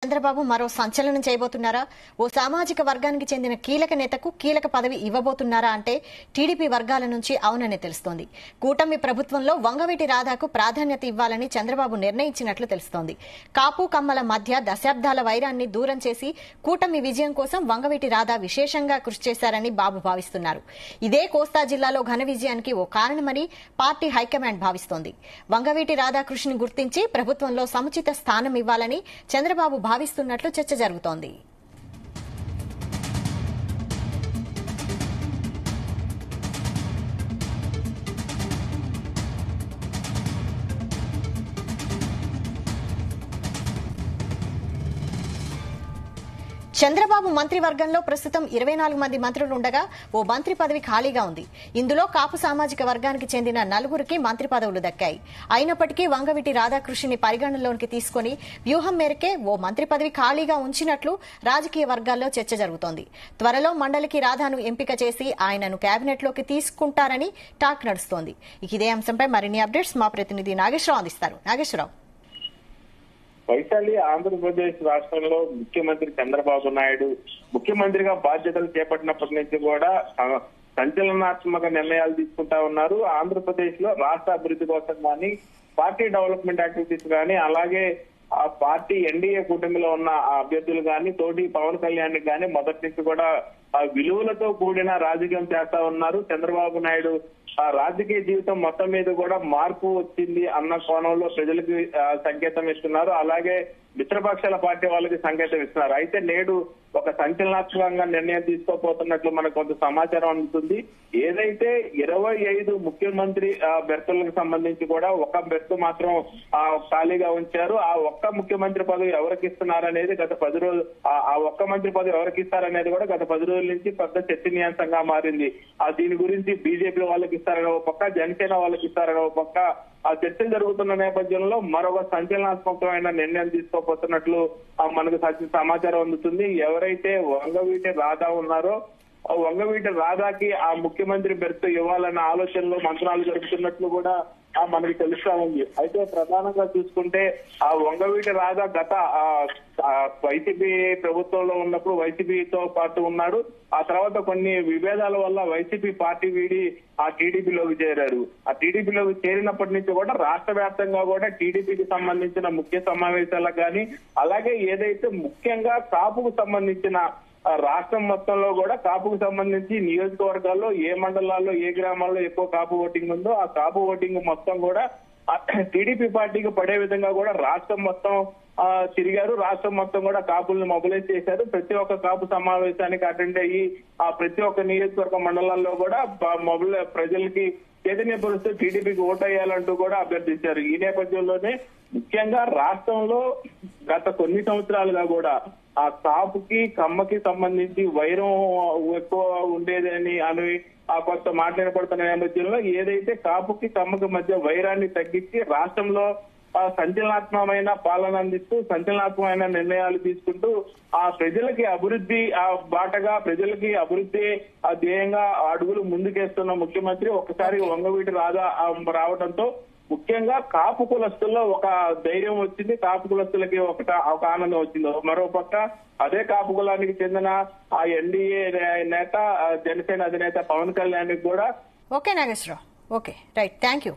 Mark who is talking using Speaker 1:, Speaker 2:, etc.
Speaker 1: చంద్రబాబు మరో సంచలనం చేయబోతున్నారా? ఓ సామాజిక వర్గానికి చెందిన కీలక నేతకు కీలక పదవి ఇవ్వబోతున్నారా అంటే టీడీపీ వర్గాల నుంచి అవుననే తెలుస్తోంది. కూటమి ప్రభుత్వంలో వంగవీటి రాధాకు ప్రాధాన్యత ఇవ్వాలని చంద్రబాబు నిర్ణయించినట్లు తెలుస్తోంది. కాపు కమ్మల మధ్య దశాబ్దాల వైరాన్ని దూరం చేసి కూటమి విజయం కోసం వంగవీటి రాధా విశేషంగా కృషి చేశారని బాబు భావిస్తున్నారు. ఇదే కోస్తా జిల్లాలో ఘన విజయానికి ఓ కారణమని పార్టీ హైకమాండ్ భావిస్తోంది. వంగవీటి రాధా కృషిని గుర్తించి ప్రభుత్వంలో సముచిత స్థానం ఇవ్వాలని చంద్రబాబు భావిస్తున్నట్లు చర్చ జరుగుతోంది. చంద్రబాబు మంత్రివర్గంలో ప్రస్తుతం 24 మంది మంత్రులు ఉండగా ఓ మంత్రి పదవి ఖాళీగా ఉంది. ఇందులో కాపు సామాజిక వర్గానికి చెందిన 4గురికి మంత్రి పదవులు దక్కాయి. అయినప్పటికీ వంగవీటి రాధా కృషిని పరిగణనలోకి తీసుకుని వ్యూహం మేరకే ఓ మంత్రి పదవి ఖాళీగా ఉంచినట్లు రాజకీయ వర్గాల్లో చర్చ జరుగుతోంది. త్వరలో మండలికి రాధాను ఎంపిక చేసి ఆయనను కేబినెట్లోకి తీసుకుంటారని టాక్ నడుస్తోంది. ఇదే అంశంపై మరిన్ని అప్డేట్స్ మా ప్రతినిధి నాగేశ్వరరావు అందిస్తారు. నాగేశ్వరరావు,
Speaker 2: వైశాలి ఆంధ్రప్రదేశ్ రాష్ట్రంలో ముఖ్యమంత్రి చంద్రబాబు నాయుడు ముఖ్యమంత్రిగా బాధ్యతలు చేపట్టినప్పటి నుంచి కూడా సంచలనాత్మక నిర్ణయాలు తీసుకుంటా ఉన్నారు. ఆంధ్రప్రదేశ్ లో రాష్ట్ర అభివృద్ధి కోసం కానీ, పార్టీ డెవలప్మెంట్ యాక్టివిటీస్ కానీ, అలాగే ఆ పార్టీ ఎన్డీఏ కూటమిలో ఉన్న అభ్యర్థులు కానీ, తోటి పవన్ కళ్యాణ్ కానీ మొదటి నుంచి కూడా విలువలతో కూడిన రాజకీయం చేస్తా ఉన్నారు. చంద్రబాబు నాయుడు రాజకీయ జీవితం మొత్తం మీద కూడా మార్పు వచ్చింది అన్న కోణంలో ప్రజలకు సంకేతం ఇస్తున్నారు. అలాగే మిత్రపక్షాల పార్టీ వాళ్ళకి సంకేతం ఇస్తున్నారు. అయితే నేడు ఒక సంచలనాత్మకంగా నిర్ణయం తీసుకోబోతున్నట్లు మనకు కొంత సమాచారం అందుతుంది. ఏదైతే 25 ముఖ్యమంత్రి బెర్తులకు సంబంధించి కూడా ఒక బెర్త్ మాత్రం ఖాళీగా ఉంచారు. ఆ ఒక్క ముఖ్యమంత్రి పదవి ఎవరికి ఇస్తున్నారనేది గత 10 రోజులు ఆ ఒక్క మంత్రి పదవి ఎవరికి ఇస్తారనేది కూడా గత 10 రోజుల నుంచి పెద్ద చర్చనీయాంశంగా మారింది. దీని గురించి బీజేపీ వాళ్ళకి ఇస్తారనే ఒక పక్క, జనసేన వాళ్ళకి ఇస్తారనే ఒక పక్క ఆ చర్చలు జరుగుతున్న నేపథ్యంలో మరొక సంచలనాత్మకమైన నిర్ణయం తీసుకోబోతున్నట్లు మనకు సమాచారం అందుతుంది. ఎవరైతే వంగవీటి రాధా ఉన్నారో వంగవీటి రాధాకి ఆ ముఖ్యమంత్రి బెర్త్ ఇవ్వాలన్న ఆలోచనలో మంత్రాలు జరుపుతున్నట్లు కూడా మనకి తెలుస్తా ఉంది. అయితే ప్రధానంగా చూసుకుంటే ఆ వంగవీటి రాధా గత వైసీపీ ప్రభుత్వంలో ఉన్నప్పుడు వైసీపీతో పాటు ఉన్నాడు. ఆ తర్వాత కొన్ని విభేదాల వల్ల వైసీపీ పార్టీ వీడి ఆ టీడీపీలోకి చేరారు. ఆ టీడీపీలోకి చేరినప్పటి నుంచి కూడా రాష్ట్ర వ్యాప్తంగా కూడా టీడీపీకి సంబంధించిన ముఖ్య సమావేశాలకు కానీ, అలాగే ఏదైతే ముఖ్యంగా కాపుకు సంబంధించిన రాష్ట్రం మొత్తంలో కూడా కాపుకు సంబంధించి నియోజకవర్గాల్లో ఏ మండలాల్లో ఏ గ్రామాల్లో ఎక్కువ కాపు ఓటింగ్ ఉందో ఆ కాపు ఓటింగ్ మొత్తం కూడా టీడీపీ పార్టీకి పడే విధంగా కూడా రాష్ట్రం మొత్తం తిరిగారు. రాష్ట్రం మొత్తం కూడా కాపుల్ని మొబిలైజ్ చేశారు. ప్రతి ఒక్క కాపు సమావేశానికి అటెండ్ అయ్యి ప్రతి ఒక్క నియోజకవర్గ మండలాల్లో కూడా ప్రజలకి చైతన్యపరుస్తూ టీడీపీకి ఓటేయాలంటూ కూడా అభ్యర్థించారు. ఈ నేపథ్యంలోనే ముఖ్యంగా రాష్ట్రంలో గత కొన్ని సంవత్సరాలుగా కూడా ఆ కాపుకి కమ్మకి సంబంధించి వైరం ఎక్కువ ఉండేదని కొంత మాట్లాడబడుతున్న నేపథ్యంలో ఏదైతే కాపుకి కమ్మకి మధ్య వైరాన్ని తగ్గించి రాష్ట్రంలో సంచలనాత్మకమైన పాలన అందిస్తూ సంచలనాత్మకమైన నిర్ణయాలు తీసుకుంటూ ఆ ప్రజలకి అభివృద్ధి బాటగా ప్రజలకి అభివృద్ధి ధ్యేయంగా అడుగులు ముందుకేస్తున్న ముఖ్యమంత్రి ఒకసారి వంగవీటి రాధా రావడంతో ముఖ్యంగా కాపు కులస్తుల్లో ఒక ధైర్యం వచ్చింది. కాపు కులస్తులకి ఒక ఆనందం వచ్చింది. మరో పక్క అదే కాపు కులానికి చెందిన ఆ ఎన్డీఏ నేత, జనసేన అధినేత పవన్ కళ్యాణ్ కూడా
Speaker 1: okay Nageswara Rao, okay right, thank you.